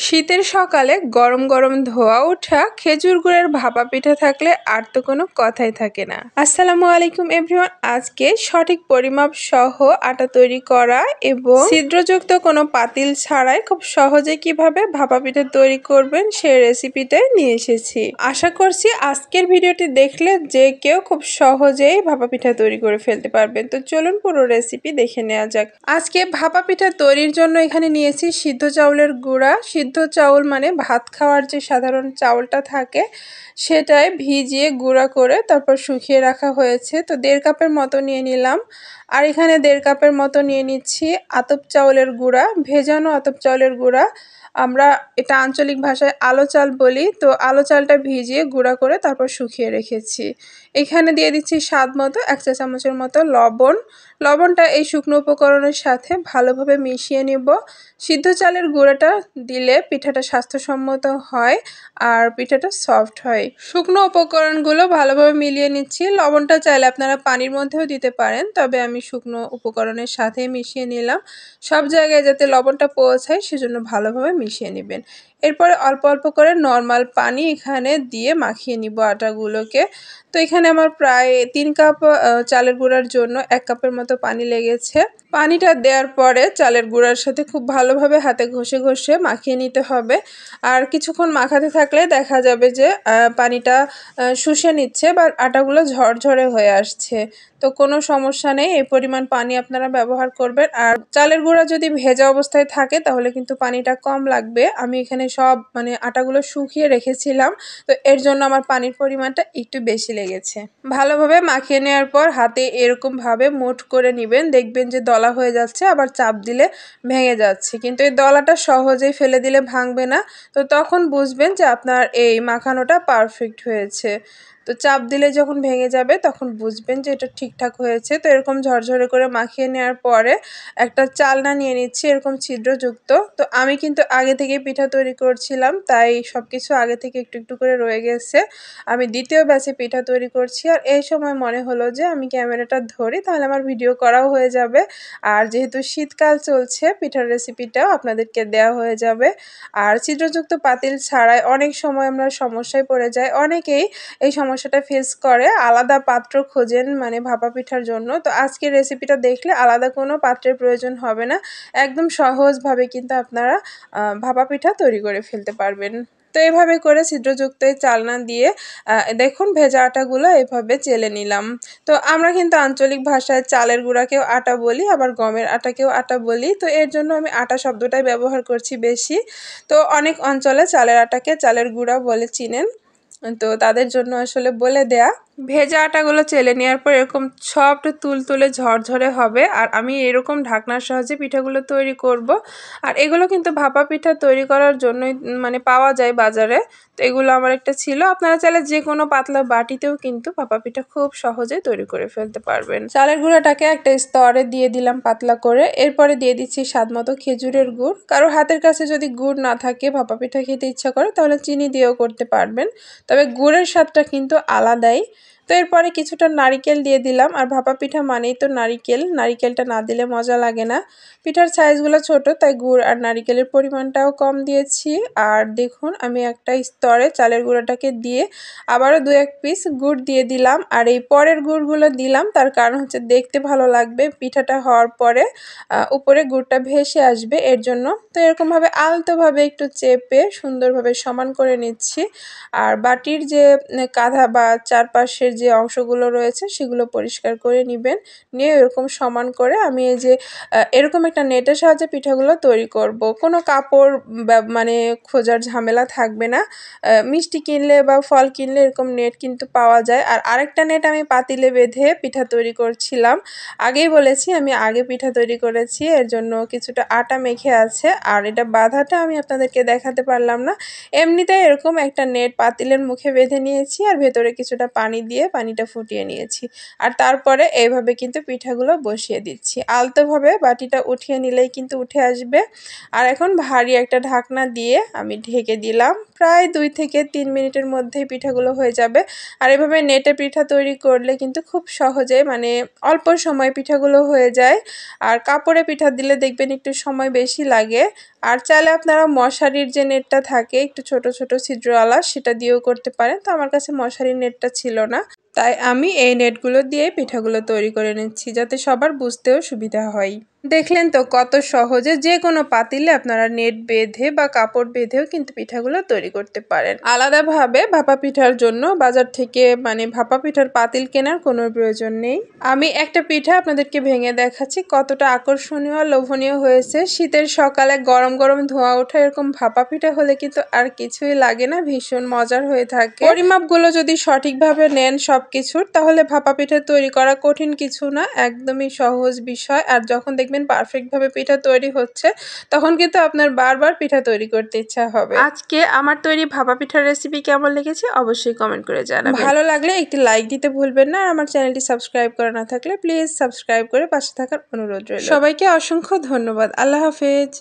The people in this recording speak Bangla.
শীতের সকালে গরম গরম ধোয়া ওঠা খেজুর গুড়ের ভাপা পিঠা থাকলে আর তো কোনো কথাই থাকে না। আসসালামু আলাইকুম এভরিওয়ান। আজকে সঠিক পরিমাপ সহ আটা তৈরি করা এবং ছিদ্রযুক্ত কোনো পাতিল ছাড়াই খুব সহজে কিভাবে ভাপা পিঠা তৈরি করবেন সেই রেসিপিটাই নিয়ে এসেছি। আশা করছি আজকের ভিডিওটি দেখলে যে কেউ খুব সহজেই ভাপা পিঠা তৈরি করে ফেলতে পারবেন। তো চলুন পুরো রেসিপি দেখে নেওয়া যাক। আজকে ভাপা পিঠা তৈরির জন্য এখানে নিয়েছি সিদ্ধ চাউলের গুঁড়া। সিদ্ধ চাউল মানে ভাত খাওয়ার যে সাধারণ চাউলটা থাকে সেটাই ভিজিয়ে গুঁড়া করে তারপর শুকিয়ে রাখা হয়েছে। তো 1.5 কাপের মতো নিয়ে নিলাম। আর এখানে 1.5 কাপের মতো নিয়ে নিচ্ছি আতপ চাউলের গুঁড়া, ভেজানো আতপ চাউলের গুঁড়া। আমরা এটা আঞ্চলিক ভাষায় আলো চাল বলি। তো আলো চালটা ভিজিয়ে গুঁড়া করে তারপর শুকিয়ে রেখেছি। এখানে দিয়ে দিচ্ছি স্বাদ মতো 1 চা চামচের মতো লবণ। লবণটা এই শুকনো উপকরণের সাথে ভালোভাবে মিশিয়ে নেব। সিদ্ধ চালের গুঁড়াটা দিলে পিঠাটা স্বাস্থ্যসম্মত হয় আর পিঠাটা সফট হয়। শুকনো উপকরণগুলো ভালোভাবে মিলিয়ে নিচ্ছি। লবণটা চাইলে আপনারা পানির মধ্যেও দিতে পারেন, তবে আমি শুকনো উপকরণের সাথে মিশিয়ে নিলাম। সব জায়গায় যাতে লবণটা পৌঁছায় সেজন্য ভালোভাবে মিশিয়ে নেবেন। এরপরে অল্প অল্প করে নর্মাল পানি এখানে দিয়ে মাখিয়ে নিব আটাগুলোকে। তো এখানে আমার প্রায় 3 কাপ চালের গুঁড়ার জন্য 1 কাপের মতো পানি লেগেছে। পানিটা দেওয়ার পরে চালের গুঁড়ার সাথে খুব ভালোভাবে হাতে ঘষে ঘষে মাখিয়ে নিতে হবে। আর কিছুক্ষণ মাখাতে থাকলে দেখা যাবে যে পানিটা শুষে নিচ্ছে বা আটাগুলো ঝরঝরে হয়ে আসছে। তো কোনো সমস্যা নেই, এই পরিমাণ পানি আপনারা ব্যবহার করবেন। আর চালের গুঁড়া যদি ভেজা অবস্থায় থাকে তাহলে কিন্তু পানিটা কম লাগবে। আমি এখানে সব আটাগুলো শুকিয়ে রেখেছিলাম, তো এর জন্য আমার পানির পরিমাণটা একটু বেশি লেগেছে। ভালোভাবে মাখিয়ে নেওয়ার পর হাতে এরকমভাবে মুঠ করে নেবেন। দেখবেন যে দলা হয়ে যাচ্ছে, আবার চাপ দিলে ভেঙে যাচ্ছে, কিন্তু এই দলাটা সহজেই ফেলে দিলে ভাঙবে না। তো তখন বুঝবেন যে আপনার এই মাখানোটা পারফেক্ট হয়েছে। তো চাপ দিলে যখন ভেঙে যাবে তখন বুঝবেন যে এটা ঠিকঠাক হয়েছে। তো এরকম ঝরঝরে করে মাখিয়ে নেওয়ার পরে একটা চালনা নিয়ে নিচ্ছি এরকম ছিদ্রযুক্ত। তো আমি কিন্তু আগে থেকে পিঠা তৈরি করছিলাম, তাই সবকিছু আগে থেকে একটু একটু করে রয়ে গেছে। আমি দ্বিতীয় ব্যাচে পিঠা তৈরি করছি, আর এই সময় মনে হলো যে আমি ক্যামেরাটা ধরি তাহলে আমার ভিডিও করাও হয়ে যাবে। আর যেহেতু শীতকাল চলছে পিঠার রেসিপিটাও আপনাদেরকে দেওয়া হয়ে যাবে। আর ছিদ্রযুক্ত পাতিল ছাড়াই অনেক সময় আমরা সমস্যায় পড়ে যাই। অনেকেই এই সমস্যাটা ফেস করে, আলাদা পাত্র খোঁজেন ভাপা পিঠার জন্য। তো আজকের রেসিপিটা দেখলে আলাদা কোনো পাত্রের প্রয়োজন হবে না। একদম সহজভাবে কিন্তু আপনারা ভাপা পিঠা তৈরি করে ফেলতে পারবেন। তো এভাবে করে ছিদ্রযুক্ত এই চালনা দিয়ে দেখুন ভেজা আটাগুলো এভাবে চেলে নিলাম। তো আমরা কিন্তু আঞ্চলিক ভাষায় চালের গুঁড়াকেও আটা বলি, আবার গমের আটাকেও আটা বলি। তো এর জন্য আমি আটা শব্দটাই ব্যবহার করছি বেশি। তো অনেক অঞ্চলে চালের আটাকে চালের গুঁড়া বলে চিনেন, তো তাদের জন্য আসলে বলে দেয়া। ভেজা আটাগুলো চেলে নেওয়ার পর এরকম সফট তুলতুলে ঝরঝরে হবে। আর আমি এরকম ঢাকনার সাহায্যে পিঠাগুলো তৈরি করব। আর এগুলো কিন্তু ভাপা পিঠা তৈরি করার জন্যই পাওয়া যায় বাজারে। তো এগুলো আমার একটা ছিল। আপনারা চাইলে যে কোনো পাতলা বাটিতেও কিন্তু ভাপা পিঠা খুব সহজে তৈরি করে ফেলতে পারবেন। চালের গুঁড়াটাকে একটা স্তরে দিয়ে দিলাম পাতলা করে। এরপরে দিয়ে দিচ্ছি স্বাদ মতো খেজুরের গুড়। কারো হাতের কাছে যদি গুড় না থাকে, ভাপা পিঠা খেতে ইচ্ছা করে, তাহলে চিনি দিয়েও করতে পারবেন, তবে গুড়ের স্বাদটা কিন্তু আলাদাই। তো এরপরে কিছুটা নারিকেল দিয়ে দিলাম। আর ভাপা পিঠা মানেই তো নারিকেল, নারিকেলটা না দিলে মজা লাগে না। পিঠার সাইজগুলো ছোট, তাই গুড় আর নারিকেলের পরিমাণটাও কম দিয়েছি। আর দেখুন আমি একটা স্তরে চালের গুঁড়াটাকে দিয়ে আবারও 2-1 পিস গুড় দিয়ে দিলাম। আর এই পরের গুড়গুলো দিলাম তার কারণ হচ্ছে দেখতে ভালো লাগবে পিঠাটা হওয়ার পরে উপরে গুড়টা ভেসে আসবে, এর জন্য। তো এরকমভাবে আলতোভাবে একটু চেপে সুন্দরভাবে সমান করে নিচ্ছি। আর বাটির যে কাঁধা বা চারপাশের যে অংশগুলো রয়েছে সেগুলো পরিষ্কার করে নেবেন। নিয়ে এরকম সমান করে আমি এই যে এরকম একটা নেটের সাহায্যে পিঠাগুলো তৈরি করব। কোনো কাপড় খোঁজার ঝামেলা থাকবে না। মিষ্টি কিনলে বা ফল কিনলে এরকম নেট কিন্তু পাওয়া যায়। আর আরেকটা নেট আমি পাতিলে বেঁধে পিঠা তৈরি করছিলাম। আগেই বলেছি আমি আগে পিঠা তৈরি করেছি, এর জন্য কিছুটা আটা মেখে আছে। আর এটা বাঁধাটা আমি আপনাদেরকে দেখাতে পারলাম না। এমনিতে এরকম একটা নেট পাতিলের মুখে বেঁধে নিয়েছি আর ভেতরে কিছুটা পানি দিয়ে পানিটা ফুটিয়ে নিয়েছি। আর তারপরে এইভাবে কিন্তু পিঠাগুলো বসিয়ে দিচ্ছি। আলতোভাবে বাটিটা উঠিয়ে নিলেই কিন্তু উঠে আসবে। আর এখন ভারী একটা ঢাকনা দিয়ে আমি ঢেকে দিলাম। প্রায় 2 থেকে 3 মিনিটের মধ্যেই পিঠাগুলো হয়ে যাবে। আর এভাবে নেটে পিঠা তৈরি করলে কিন্তু খুব সহজে অল্প সময় পিঠাগুলো হয়ে যায়। আর কাপড়ে পিঠা দিলে দেখবেন একটু সময় বেশি লাগে। আর চাইলে আপনারা মশারির যে নেটটা থাকে একটু ছোট ছোট ছিদ্রওয়ালা সেটা দিয়েও করতে পারেন। তো আমার কাছে মশারির নেটটা ছিল না, তাই আমি এই নেটগুলো দিয়ে পিঠাগুলো তৈরি করে নিচ্ছি যাতে সবার বুঝতেও সুবিধা হয়। দেখলেন তো কত সহজে যে কোনো পাতিলে আপনারা নেট বেঁধে বা কাপড় বেঁধেও কিন্তু পিঠাগুলো তৈরি করতে পারেন। আলাদাভাবে ভাপা পিঠার জন্য বাজার থেকে ভাপা পিঠার পাতিল কেনার কোনো প্রয়োজন নেই। আমি একটা পিঠা আপনাদেরকে ভেঙে দেখাচ্ছি কতটা আকর্ষণীয় লোভনীয় হয়েছে। শীতের সকালে গরম গরম ধোঁয়া ওঠা এরকম ভাপা পিঠা হলে কিন্তু আর কিছুই লাগে না, ভীষণ মজার হয়ে থাকে। পরিমাপগুলো যদি সঠিকভাবে নেন সবকিছুর, তাহলে ভাপা পিঠা তৈরি করা কঠিন কিছু না, একদমই সহজ বিষয়। আর যখন দেখবেন পারফেক্ট ভাবে পিঠা তৈরি হচ্ছে তখন কিন্তু আপনার বারবার পিঠা তৈরি করতে ইচ্ছা হবে। আজকে আমার তৈরি ভাপা পিঠার রেসিপি কেমন লেগেছে অবশ্যই কমেন্ট করে জানাবেন। ভালো লাগলে একটি লাইক দিতে ভুলবেন না, আর আমার চ্যানেলটি সাবস্ক্রাইব করা না থাকলে প্লিজ সাবস্ক্রাইব করে পাশে থাকার অনুরোধ রইল। সবাইকে অসংখ্য ধন্যবাদ। আল্লাহ হাফেজ।